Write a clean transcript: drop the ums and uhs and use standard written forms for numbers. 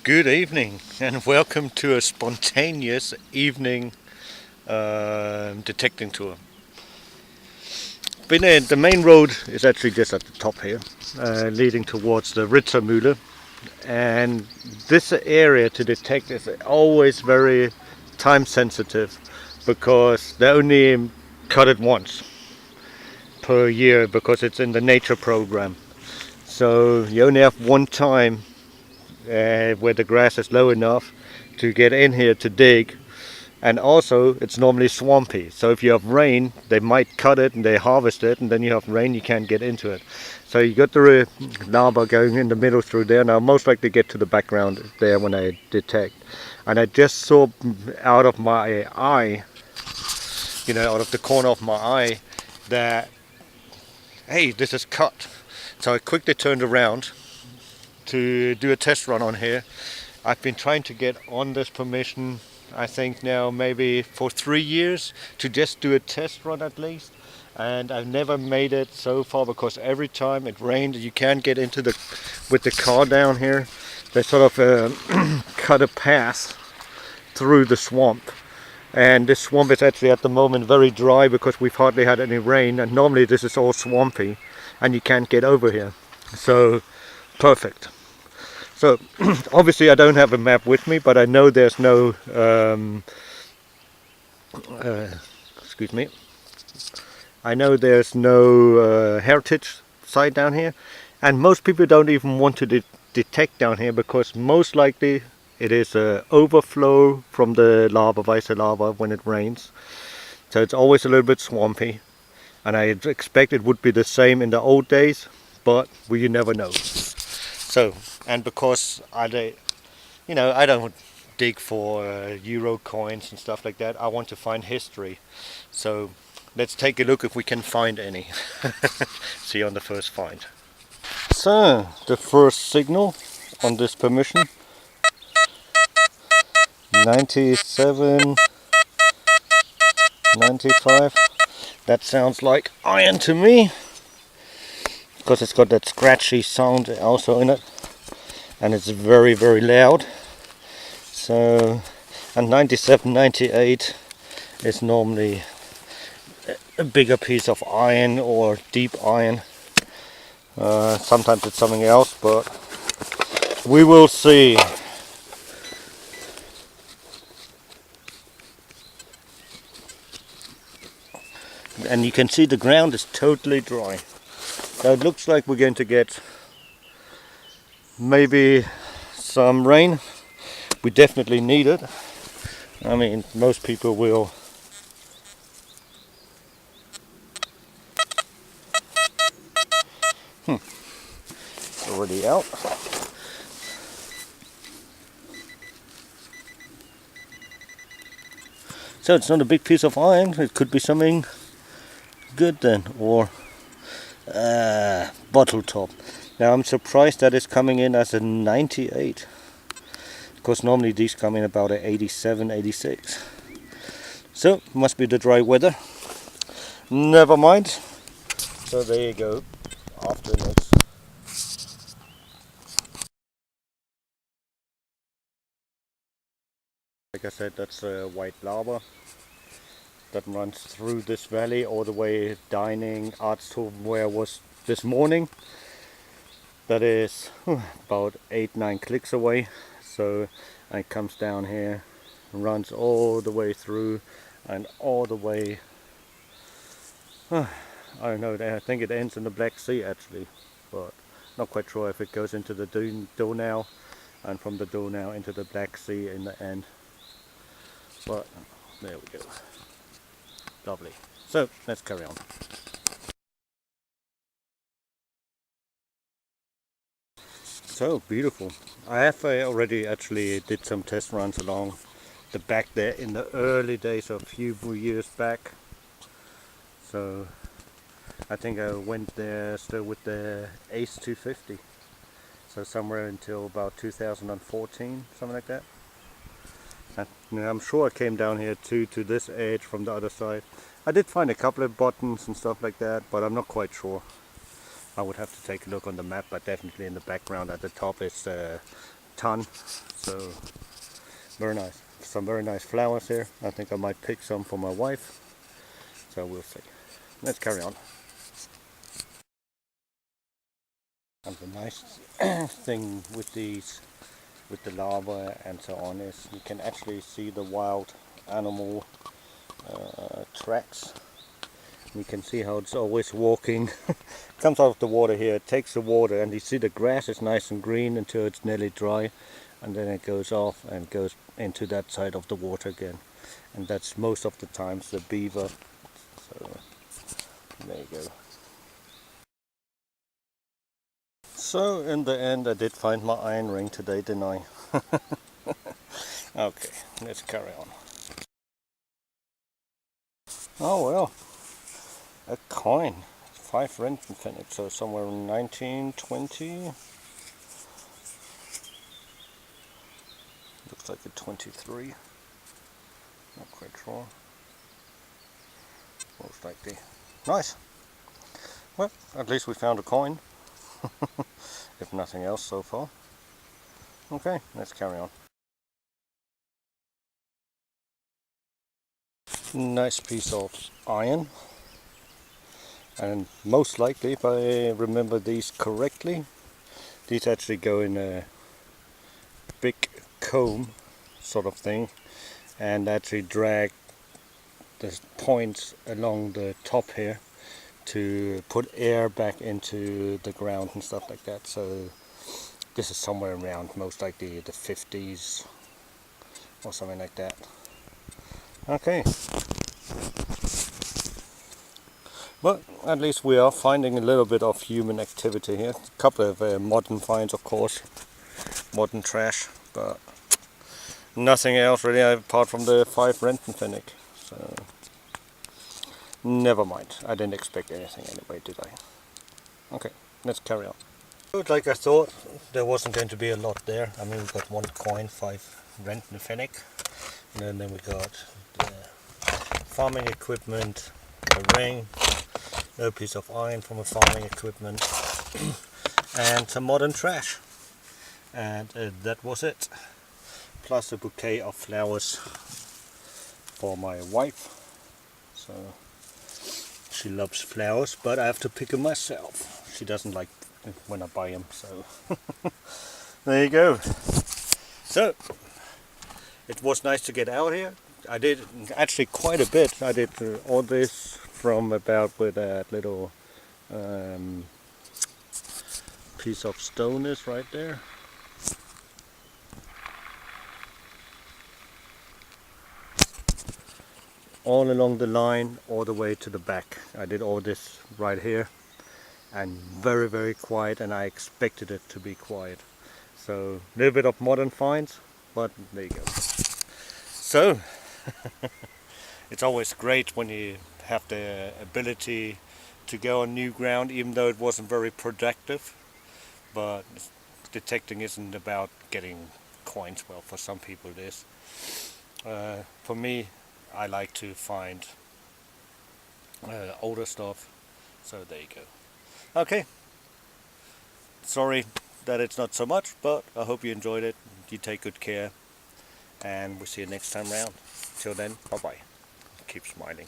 Good evening and welcome to a spontaneous evening detecting tour. The main road is actually just at the top here, leading towards the Rittermühle, and this area to detect is always very time sensitive because they only cut it once per year because it's in the nature program. So you only have one time where the grass is low enough to get in here to dig, and also it's normally swampy, so if you have rain they might cut it and they harvest it, and then you have rain, you can't get into it. So you got the lava going in the middle through there. Now most likely get to the background there when I detect, and I just saw out of my eye, out of the corner of my eye, that hey, this is cut. So I quickly turned around to do a test run on here. I've been trying to get on this permission, I think now maybe for 3 years, to just do a test run at least, and I've never made it so far because every time it rained you can't get into with the car down here. They sort of cut a path through the swamp, and this swamp is actually at the moment very dry because we've hardly had any rain, and normally this is all swampy and you can't get over here. So perfect. So obviously I don't have a map with me, but I know there's no excuse me, I know there's no heritage site down here, and most people don't even want to detect down here because most likely it is an overflow from the lava, Weisse lava, when it rains. So it's always a little bit swampy, and I expect it would be the same in the old days, but you never know. So, and because I don't dig for euro coins and stuff like that, I want to find history. So let's take a look if we can find any. See you on the first find. So the first signal on this permission, 97, 95. That sounds like iron to me, because it's got that scratchy sound also in it, and it's very, very loud. So, and 97, 98 is normally a bigger piece of iron or deep iron. Sometimes it's something else, but we will see. And you can see the ground is totally dry. So it looks like we're going to get maybe some rain. We definitely need it. I mean, most people will. It's already out. So it's not a big piece of iron. It could be something good then, or bottle top. Now I'm surprised that it's coming in as a 98, because normally these come in about a 87, 86. So must be the dry weather. Never mind. So there you go. After next. Like I said, that's white lava that runs through this valley all the way dining Arztum, where I was this morning. That is about 8-9 clicks away. So it comes down here, runs all the way through, and all the way, I don't know, I think it ends in the Black Sea actually, but not quite sure if it goes into the Donau, and from the Donau into the Black Sea in the end. But there we go. Lovely. So let's carry on. So beautiful. I have already actually did some test runs along the back there in the early days, of a few years back. So I think I went there still with the Ace 250. So somewhere until about 2014, something like that. And I'm sure I came down here too, to this edge from the other side. I did find a couple of buttons and stuff like that, but I'm not quite sure. I would have to take a look on the map, but definitely in the background at the top is ton, so very nice. Some very nice flowers here. I think I might pick some for my wife, so we'll see. Let's carry on. And the nice thing with these, with the larvae and so on, is you can actually see the wild animal tracks. You can see how it's always walking. Comes out of the water here, it takes the water, and you see the grass is nice and green until it's nearly dry, and then it goes off and goes into that side of the water again. And that's most of the times the beaver. So there you go. So in the end I did find my iron ring today, didn't I? Okay, let's carry on. Oh well, a coin. 5 Rentenpfennig, so somewhere in 1920. Looks like a 23. Not quite sure. Most likely. Nice. Well, at least we found a coin. If nothing else so far. Okay, let's carry on. Nice piece of iron. And most likely, if I remember these correctly, these actually go in a big comb sort of thing and actually drag the points along the top here to put air back into the ground and stuff like that. So this is somewhere around most likely the 50s or something like that. Okay. But at least we are finding a little bit of human activity here. A couple of modern finds, of course, modern trash, but nothing else really apart from the 5 Rentenpfennig. So never mind. I didn't expect anything anyway, did I? Okay, let's carry on. Like I thought, there wasn't going to be a lot there. I mean, we got 1 coin, 5 Rentenpfennig, and then we got the farming equipment, a ring, a piece of iron from a farming equipment, and some modern trash. And that was it. Plus a bouquet of flowers for my wife. So she loves flowers, but I have to pick them myself. She doesn't like when I buy them, so there you go. So it was nice to get out here. I did actually quite a bit. I did all this from about where that little piece of stone is right there. All along the line, all the way to the back. I did all this right here, and very, very quiet, and I expected it to be quiet. So a little bit of modern finds, but there you go. So it's always great when you have the ability to go on new ground, even though it wasn't very productive. But detecting isn't about getting coins. Well, for some people it is. For me, I like to find older stuff. So there you go. Okay. Sorry that it's not so much, but I hope you enjoyed it. You take good care, and we'll see you next time round. Till then, bye bye. Keep smiling.